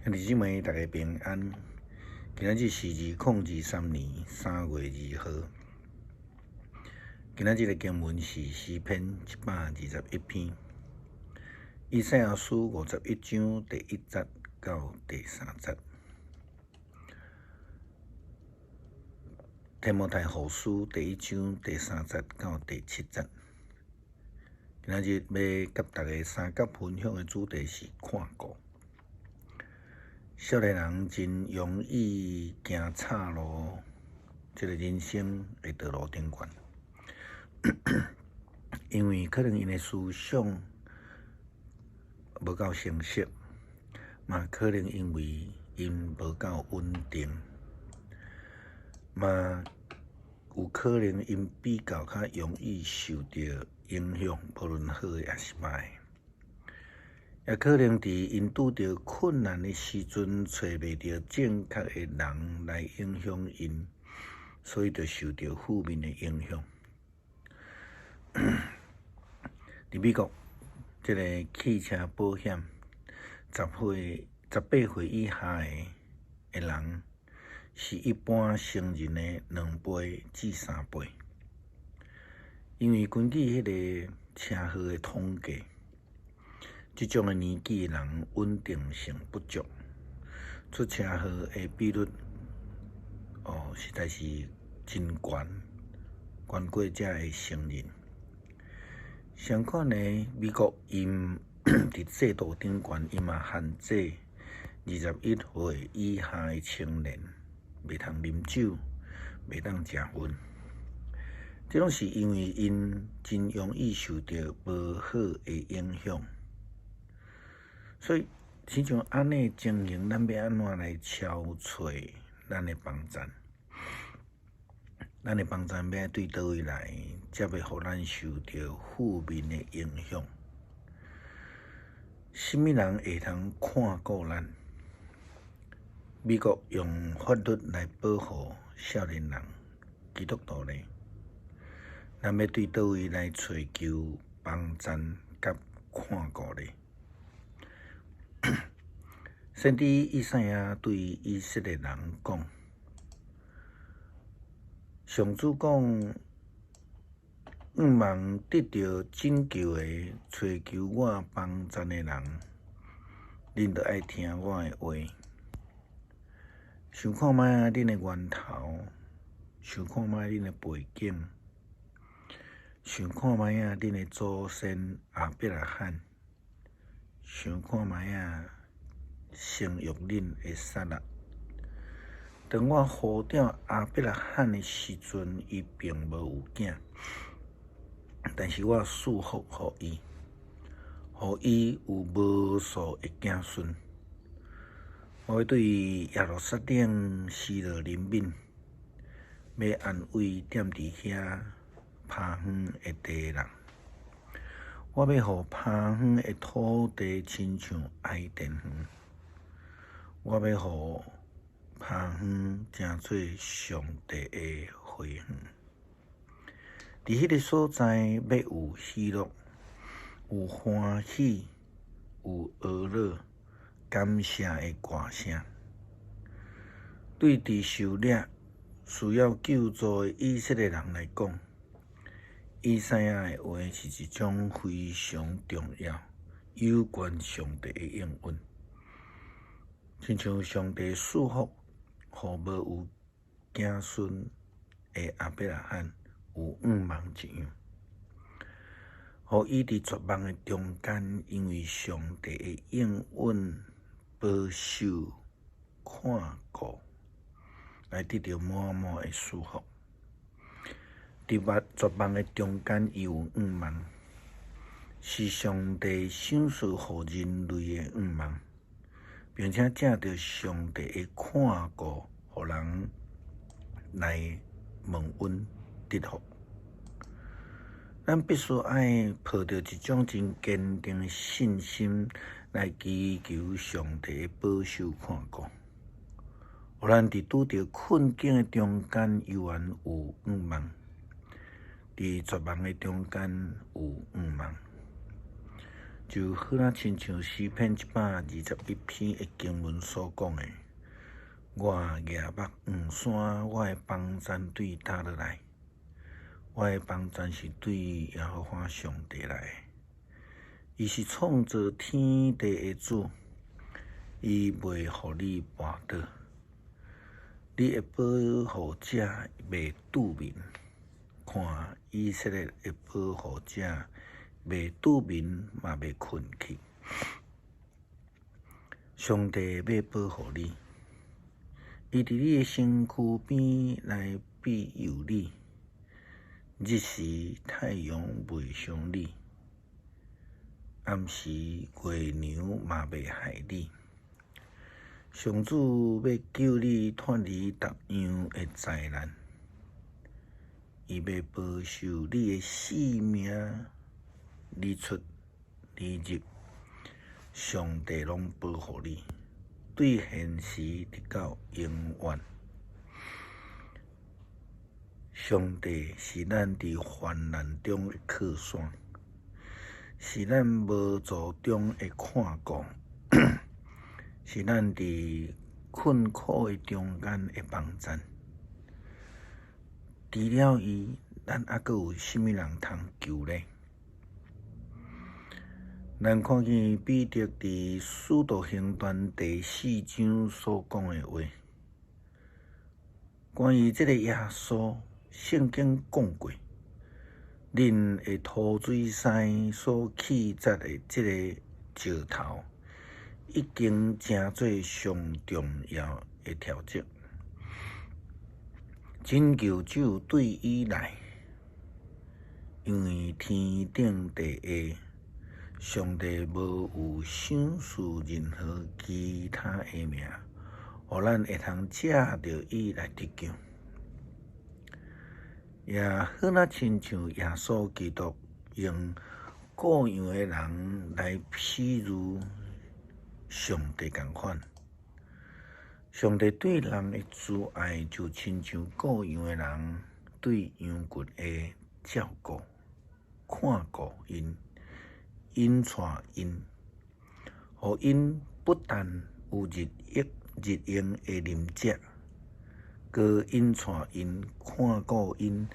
兄弟姊妹，大家平安。今仔日是2023年3月2号。今仔日的经文是诗篇121篇，以赛亚书51章第1节到第3节，提摩太后书第1章第3节到第7节。今仔日要甲大家三角分享的主题是看顾。少年人真容易行岔路，这个人生的道路顶悬，因为可能因的思想无够成熟，嘛可能因为因无够稳定，嘛有可能因比较较容易受到影响，无论好的也是歹的。也可能伫因拄着困难的时阵，找袂到正确的人来影响因，所以就受到负面的影响。伫美国，这个汽车保险18岁以下的人，是一般成人的2倍至3倍，因为根据迄个车祸的统计。这种的年纪的人稳定性不足，出车祸的比率实在是真悬，悬过这的成人。相反呢，美国因伫制度顶悬，伊嘛限制21岁以下的青年袂通啉酒，袂当食薰。这种是因为因真容易受到无好的影响。所以，像这安尼情形，咱要安怎来消除咱的帮站？咱的帮站要对倒位来，才袂互咱受到负面的影响？什么人会通看顾咱？美国用法律来保护少年人、基督徒呢？咱要对倒位来找求帮站甲看顾呢？先知以赛亚对以色列人讲：“上主讲，毋望得到拯救的、找求我帮助的人，恁着爱听我的话。想看卖恁的源头，想看卖恁的背景，想看卖恁的祖先亚伯拉罕，想看卖生育恁的撒拉。当我呼召亚伯拉罕的时阵，伊并无有囝，但是我赐福予伊，予伊有无数的子孙。我要对耶路撒冷施落怜悯，要安慰踮伫遐趴远的地人。我要互趴远的土地亲像爱甸园。我要互趴远成做上帝的花园。伫迄个所在要有喜乐，有欢喜，有娱乐，感谢的歌声。对伫受掠、需要救助的以色列人来讲，以赛亚的话是一种非常重要、有关上帝的应允。亲像上帝赐福，互无有子孙的亚伯拉罕有5万一样，互伊伫绝望的中间，因为上帝的应允、保守、看顾，来得到满满的赐福。伫绝望的中间，伊有5万，是上帝赏赐予人类的5万。并且借着上帝的看顾，互人来蒙恩得福。咱必须爱抱着一种真坚定的信心来祈求上帝的保守看顾，互咱伫拄着困境的中间，依然有5万；伫绝望的中间有5万。就好若亲像诗篇121篇的经文所讲的，我举目望山，我的帮助对叨落来？我的帮助是对耶和华上帝来的。伊是创造天地的主，伊袂互你绊倒，你的保护者袂拄面。看以色列的保护者袂拄面，嘛袂困去。上帝要保护你，伊伫你的身躯边来庇佑你。日时太阳袂伤你，暗时月亮嘛袂害你。上主要救你脱离逐样的灾难，伊要保守你的性命，你出你入，上帝拢保护你，对现时直到永远。上帝是咱伫患难中的靠山，是咱无助中的看顾，是咱伫困苦的中间的帮衬。除了伊，咱还阁有甚物人通救呢？咱看见彼得伫《使徒行传》第4章所讲的话，关于这个耶稣，圣经讲过，恁的涂水师所弃绝的这个石头，已经成做上重要的条件。拯救只有对伊来，因为天顶地下，上帝无有赏赐任何其他的名，互咱会通借着伊来得救。也好若亲像耶稣基督用各样的人来譬如上帝同款。上帝对人的慈爱，就亲像各样的人对羊群的照顾、看顾因、引带因，互因不但有日用的啉食，搁引带因、看顾因，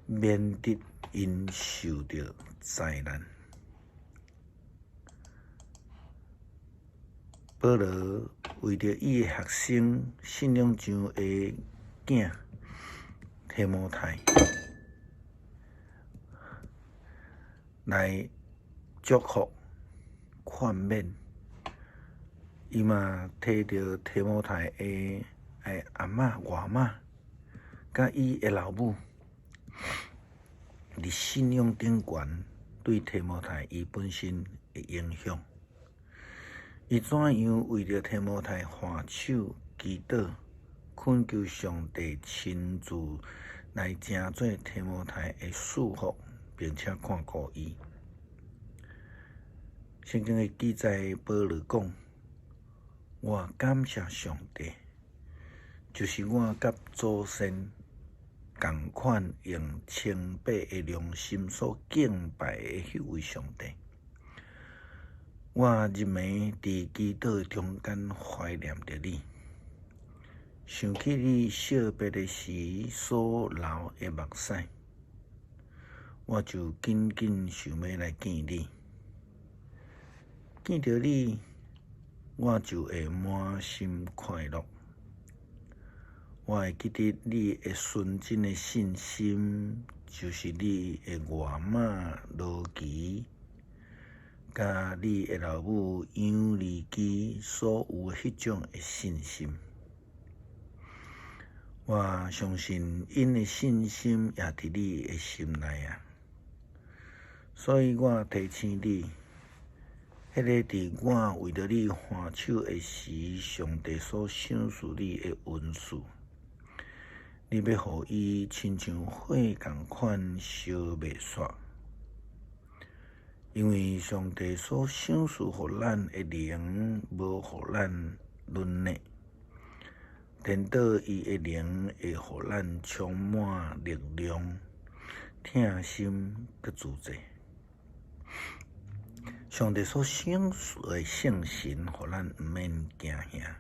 免得因受到灾难。保罗为着伊的学生信仰上的囝提摩太来祝福劝勉，伊嘛摕着提摩太的阿嬷、外嬷，甲伊的老母，伫信仰顶悬对提摩太伊本身的影响。伊怎样为着提摩太下手祈祷，恳求上帝亲自来成做提摩太的祝福，并且看顾伊。圣经的记载，保罗讲：“我感谢上帝，就是我甲祖先同款用清白的良心所敬拜的迄位上帝。我日暝伫祈祷中间怀念着你，想起你惜别的时所流的目屎，我就紧紧想要来见你。见着你，我就会满心快乐。我会记得你的纯真的信心，就是你的外妈罗基，甲你的老母杨利基所有迄种的信心。我相信因的信心也伫你的心内啊，所以我提醒你，迄个伫我为着你还手的时，上帝所赏赐你的恩赐，你要互伊亲像火共款烧袂煞。因为上帝所赏赐互咱的灵，无互咱沦落，颠倒伊的灵会互咱充满力量、疼心佮自在。上帝所赏赐的圣神，互咱毋免惊吓，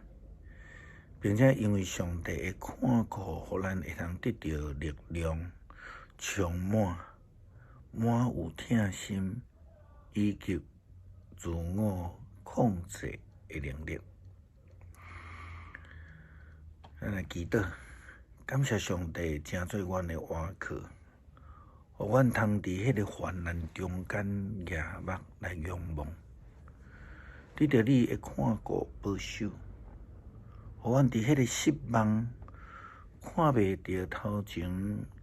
并且因为上帝的看顾，互咱会通得到力量，充满有疼心，以及自我控制的能力。咱来祈祷，感谢上帝成做阮的倚靠，互阮通伫迄个患难中间仰目来仰望，得到你的看顾保守，互阮伫迄个失望、看袂到头前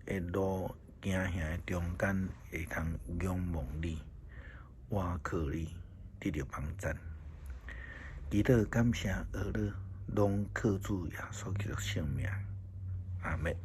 的路行向的中间，会通仰望你、倚靠你，得到帮赞。祈祷感谢阿乐，拢靠主耶稣基督圣名，阿门。